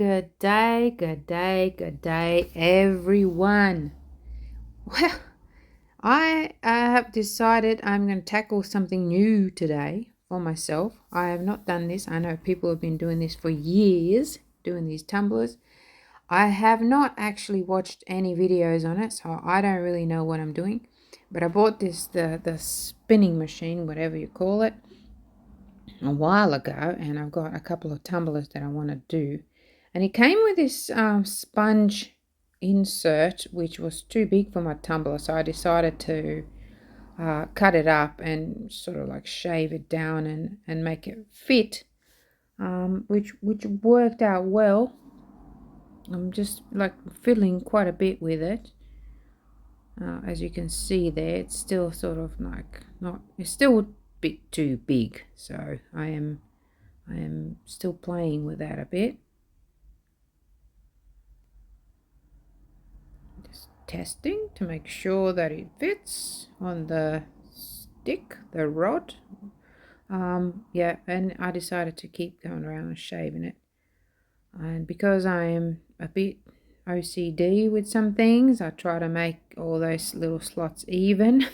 good day, everyone. Well, I have decided I'm going to tackle something new today for myself. I have not done this. I know people have been doing this for years, doing these tumblers. I have not actually watched any videos on it, so I don't really know what I'm doing. But I bought the spinning machine, whatever you call it, a while ago, and I've got a couple of tumblers that I want to do. And it came with this sponge insert, which was too big for my tumbler, so I decided to cut it up and sort of like shave it down and make it fit, which worked out well. I'm just like fiddling quite a bit with it. As you can see there, it's still sort of like it's still a bit too big, so I am still playing with that a bit. Just testing to make sure that it fits on the stick, the rod. Yeah, and I decided to keep going around and shaving it. And because I am a bit OCD with some things, I try to make all those little slots even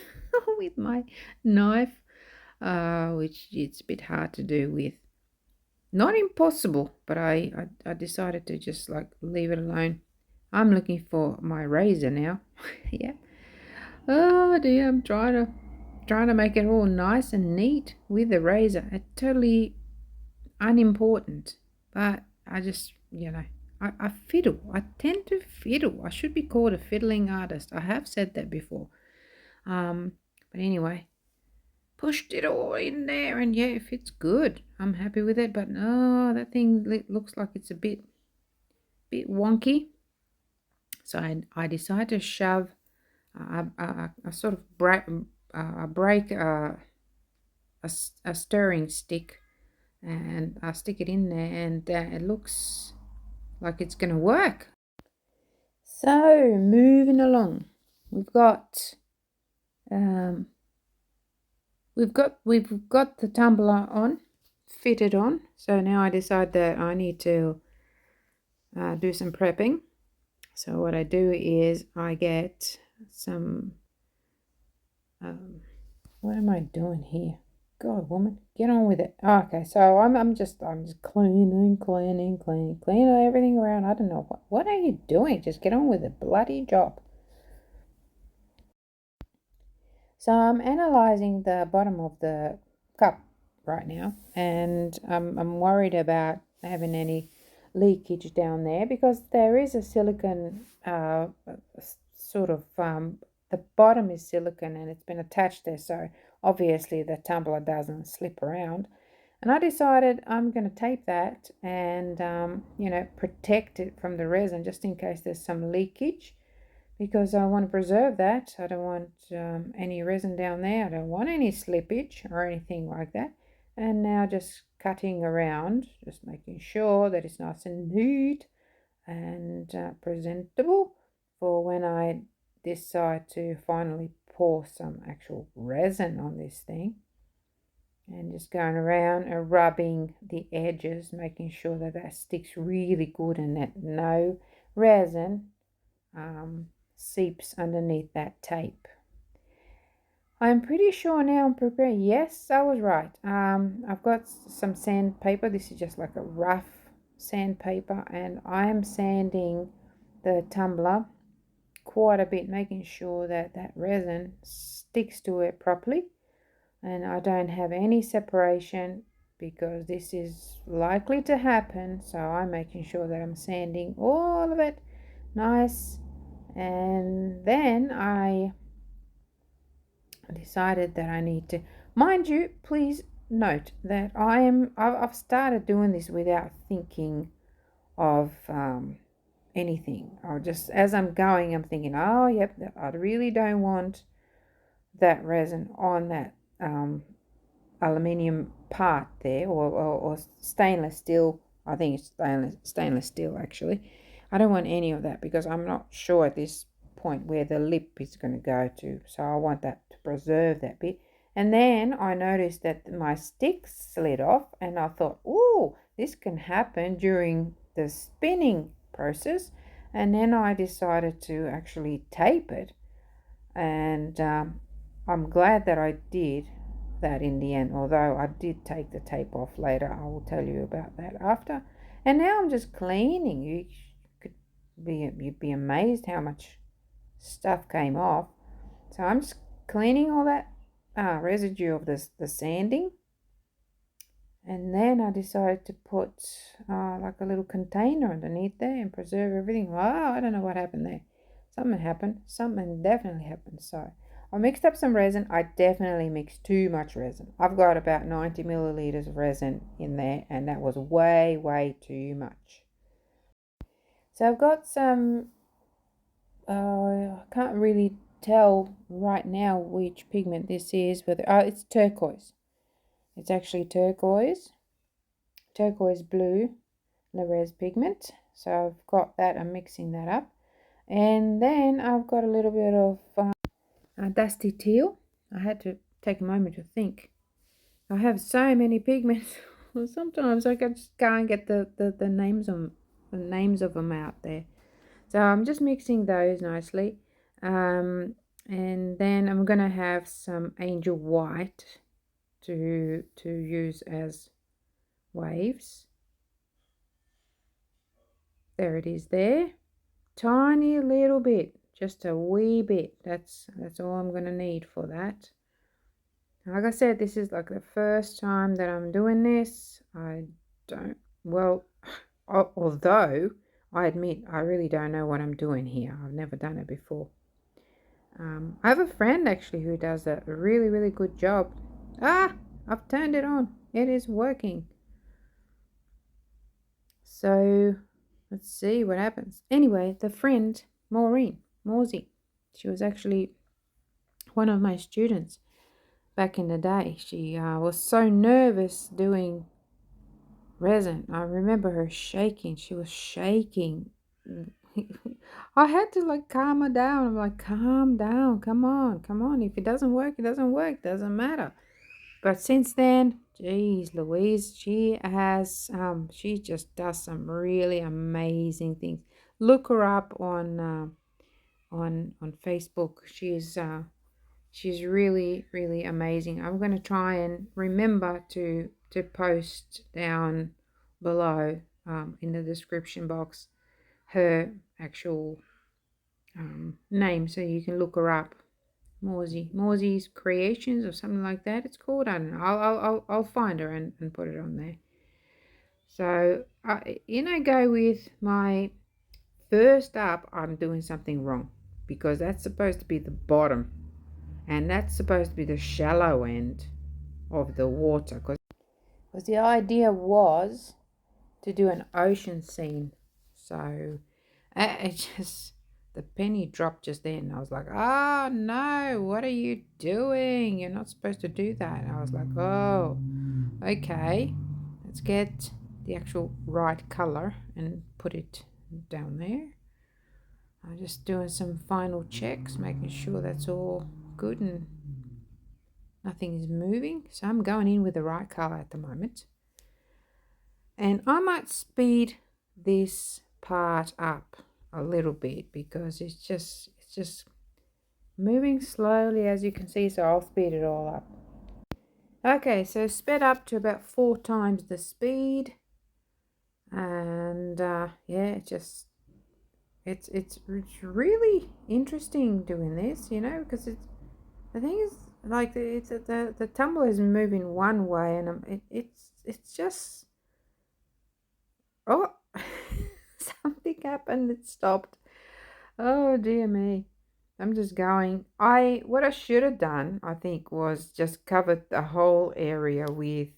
with my knife, which it's a bit hard to do with. Not impossible, but I decided to just like leave it alone. I'm looking for my razor now. Yeah. Oh dear, I'm trying to make it all nice and neat with the razor. It's totally unimportant, but I just, I fiddle. I tend to fiddle. I should be called a fiddling artist. I have said that before. But anyway, pushed it all in there, and yeah, it fits good. I'm happy with it, but no, that thing looks like it's a bit wonky. So I decided to shove a sort of break a stirring stick, and I stick it in there, and it looks like it's going to work. So moving along, we've got the tumbler on, fitted on. So now I decide that I need to do some prepping. So what I do is I get some what am I doing here? God, woman, get on with it. Okay, so I'm just cleaning everything around. I don't know what are you doing? Just get on with the bloody job. So I'm analyzing the bottom of the cup right now, and I'm worried about having any leakage down there because there is a silicone sort of the bottom is silicone and it's been attached there, so obviously the tumbler doesn't slip around. And I decided I'm going to tape that and protect it from the resin just in case there's some leakage, because I want to preserve that. I don't want any resin down there. I don't want any slippage or anything like that. And now just cutting around, just making sure that it's nice and neat and presentable for when I decide to finally pour some actual resin on this thing. And just going around and rubbing the edges, making sure that that sticks really good and that no resin seeps underneath that tape. I'm pretty sure now I'm prepared. Yes, I was right. I've got some sandpaper. This is just like a rough sandpaper, and I'm sanding the tumbler quite a bit, making sure that that resin sticks to it properly and I don't have any separation, because this is likely to happen. So I'm making sure that I'm sanding all of it nice. And then I decided that I need to, mind you, please note that I've started doing this without thinking of anything. Or just as I'm going, I'm thinking, oh yep, I really don't want that resin on that aluminium part there, or stainless steel. I think it's stainless steel actually. I don't want any of that because I'm not sure at this point where the lip is going to go to, so I want that to preserve that bit. And then I noticed that my stick slid off, and I thought, oh, this can happen during the spinning process, and then I decided to actually tape it, and I'm glad that I did that in the end, although I did take the tape off later. I will tell you about that after. And now I'm just cleaning. You'd be amazed how much stuff came off. So I'm just cleaning all that residue of the sanding, and then I decided to put like a little container underneath there and preserve everything. Wow, I don't know what happened there. Something happened. Something definitely happened. So I mixed up some resin. I definitely mixed too much resin. I've got about 90 milliliters of resin in there, and that was way too much. So I've got some, I can't really tell right now which pigment this is, but it's turquoise. It's actually turquoise blue Le'Rez pigment. So I've got that. I'm mixing that up, and then I've got a little bit of dusty teal. I had to take a moment to think. I have so many pigments. Sometimes I just can't get the names of them out there. So I'm just mixing those nicely, and then I'm gonna have some angel white to use as waves. There it is there. Tiny little bit, just a wee bit. That's all I'm gonna need for that. Like I said, this is like the first time that I'm doing this. Although I admit I really don't know what I'm doing here. I've never done it before. I have a friend actually who does a really good job. I've turned it on. It is working. So let's see what happens. Anyway, the friend, Morsey, she was actually one of my students back in the day. She was so nervous doing resin. I remember her shaking. She was shaking. I had to like calm her down. I'm like, calm down, come on. If it doesn't work, it doesn't work. Doesn't matter. But since then, geez Louise, she just does some really amazing things. Look her up on Facebook. She's really amazing. I'm going to try and remember to post down below in the description box her actual name, so you can look her up. Morsey's Creations or something like that it's called. I don't know. I'll find her and put it on there. So go with my first up. I'm doing something wrong, because that's supposed to be the bottom, and that's supposed to be the shallow end of the water, because the idea was to do an ocean scene. So the penny dropped just then. I was like, oh no, what are you doing? You're not supposed to do that. And I was like, oh, okay, let's get the actual right color and put it down there. I'm just doing some final checks, making sure that's all good and nothing is moving. So I'm going in with the right color at the moment. And I might speed this part up a little bit, because it's just moving slowly, as you can see. So I'll speed it all up. Okay, so sped up to about 4 times the speed, and yeah, it's really interesting doing this, because the thing is, like, the tumbler is moving one way, and it's just, oh, something happened. It stopped. Oh dear me. I'm just going. What I should have done, I think, was just covered the whole area with.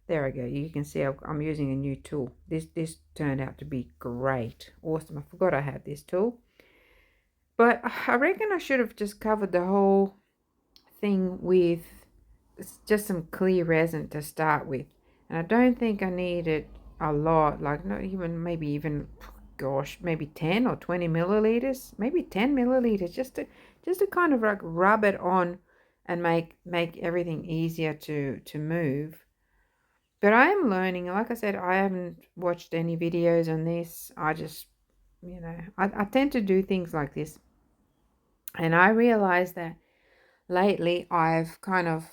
There we go. You can see I'm using a new tool. This turned out to be great. Awesome. I forgot I had this tool. But I reckon I should have just covered the whole thing with just some clear resin to start with. And I don't think I needed a lot, like not even, maybe even, gosh, maybe 10 or 20 milliliters, maybe 10 milliliters, just to kind of like rub it on and make everything easier to move. But I am learning. Like I said, I haven't watched any videos on this. I just, I tend to do things like this. And I realize that lately I've kind of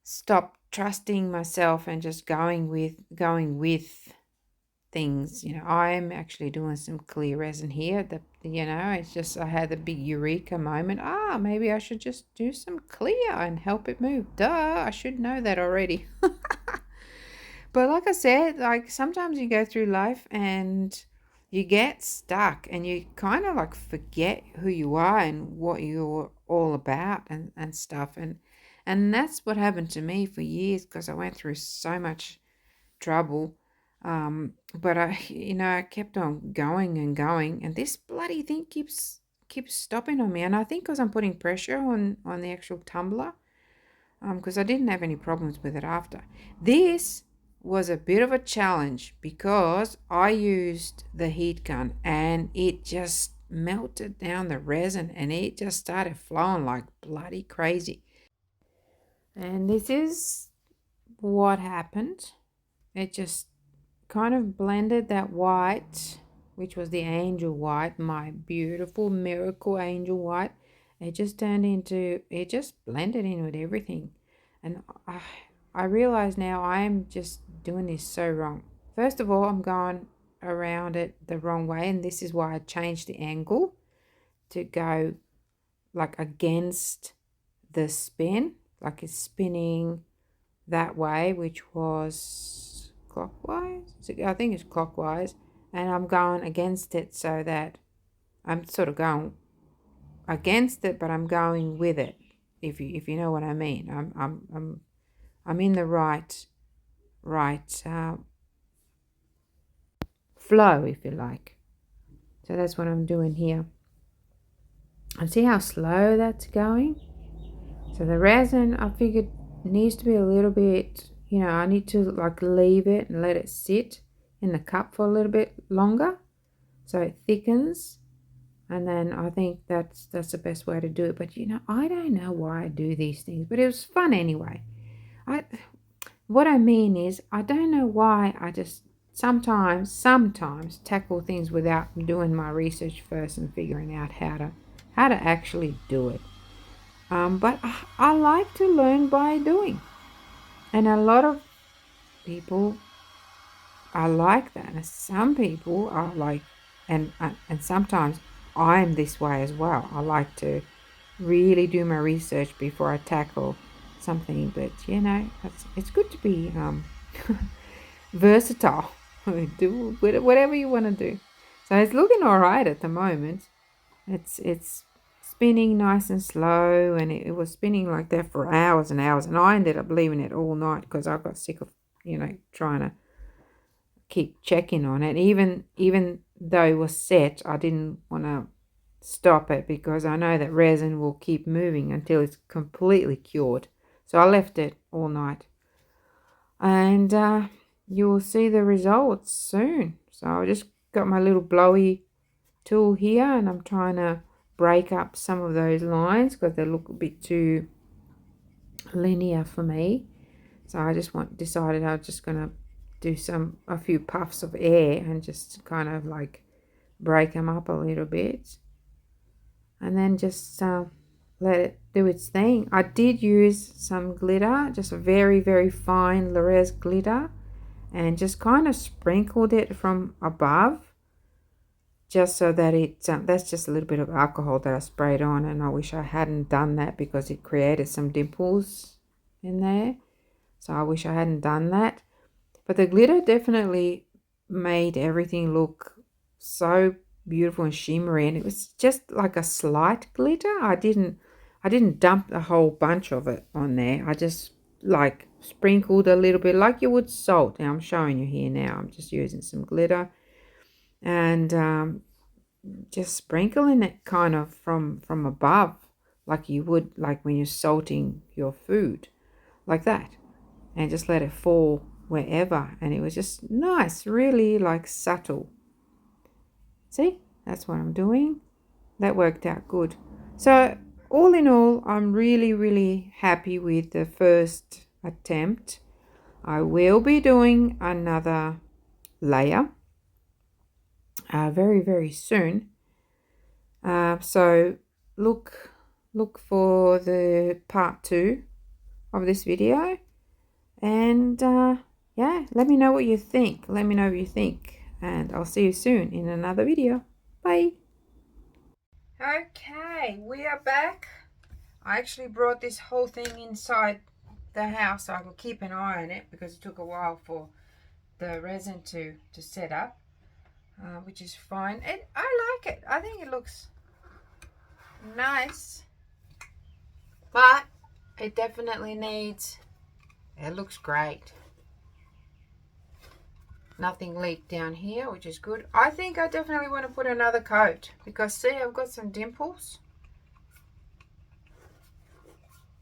stopped trusting myself and just going with things. I'm actually doing some clear resin here. It's just I had a big eureka moment. Maybe I should just do some clear and help it move. Duh, I should know that already. But like I said, like sometimes you go through life and you get stuck and you kind of like forget who you are and what you're all about and stuff. And that's what happened to me for years because I went through so much trouble. But I kept on going and going, and this bloody thing keeps stopping on me. And I think because I'm putting pressure on the actual tumbler, because I didn't have any problems with it after. This was a bit of a challenge because I used the heat gun and it just melted down the resin and it just started flowing like bloody crazy. And this is what happened. It just kind of blended that white, which was the angel white, my beautiful miracle angel white. It just blended in with everything. And I realize now I am just doing this so wrong. First of all, I'm going around it the wrong way, and this is why I changed the angle to go like against the spin, like it's spinning that way, which was clockwise. I think it's clockwise, and I'm going against it so that I'm sort of going against it, but I'm going with it. If you know what I mean, I'm in the right flow, if you like. So that's what I'm doing here. And see how slow that's going. So the resin, I figured, needs to be a little bit, I need to like leave it and let it sit in the cup for a little bit longer so it thickens. And then I think that's the best way to do it. But I don't know why I do these things, but it was fun anyway. What I mean is, I don't know why I just sometimes tackle things without doing my research first and figuring out how to actually do it. But I like to learn by doing. And a lot of people are like that. And some people are like, and sometimes I'm this way as well. I like to really do my research before I tackle something. But, it's good to be versatile. Do whatever you want to do. So it's looking all right at the moment. It's spinning nice and slow, and it was spinning like that for hours and hours, and I ended up leaving it all night because I got sick of trying to keep checking on it. Even though it was set, I didn't want to stop it because I know that resin will keep moving until it's completely cured. So I left it all night, and you will see the results soon. So I just got my little blowy tool here, and I'm trying to break up some of those lines because they look a bit too linear for me. So I decided I was just gonna do a few puffs of air and just kind of like break them up a little bit, and then just let it do its thing. I did use some glitter, just a very, very fine Le'Rez glitter, and just kind of sprinkled it from above, just so that that's just a little bit of alcohol that I sprayed on, and I wish I hadn't done that because it created some dimples in there. So I wish I hadn't done that. But the glitter definitely made everything look so beautiful and shimmery, and it was just like a slight glitter. I didn't dump a whole bunch of it on there. I just like sprinkled a little bit like you would salt. Now I'm showing you here now. I'm just using some glitter and just sprinkling it kind of from above, like you would like when you're salting your food, like that, and just let it fall wherever. And it was just nice, really like subtle. See, that's what I'm doing. That worked out good. So all in all, I'm really, really happy with the first attempt. I will be doing another layer very, very soon. So look for the part 2 of this video, and yeah, let me know what you think. And I'll see you soon in another video. Bye. Okay, we are back. I actually brought this whole thing inside the house so I can keep an eye on it, because it took a while for the resin to set up, which is fine. I like it. I think it looks nice, but it definitely needs, it looks great. Nothing leaked down here, which is good. I think I definitely want to put another coat, because see, I've got some dimples.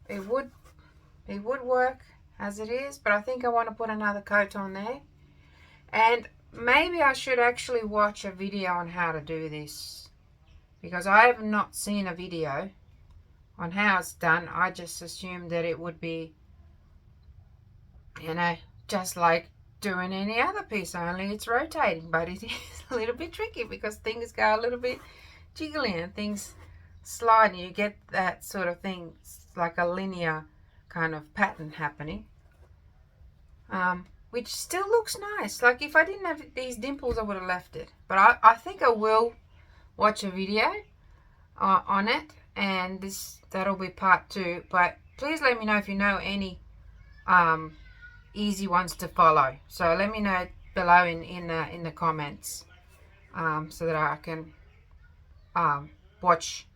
It would work as it is, but I think I want to put another coat on there. And maybe I should actually watch a video on how to do this, because I have not seen a video on how it's done. I just assumed that it would be, you know, just like doing any other piece, only it's rotating. But it is a little bit tricky, because things go a little bit jiggly and things slide, and you get that sort of thing, like a linear kind of pattern happening, which still looks nice. Like if I didn't have these dimples, I would have left it, but I think I will watch a video on it, and that'll be part 2. But please let me know if you know any easy ones to follow. So let me know below in the comments, so that I can watch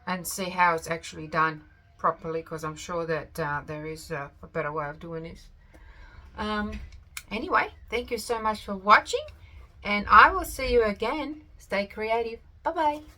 and see how it's actually done properly, because I'm sure that there is a better way of doing this. Anyway, thank you so much for watching, and I will see you again. Stay creative. Bye bye.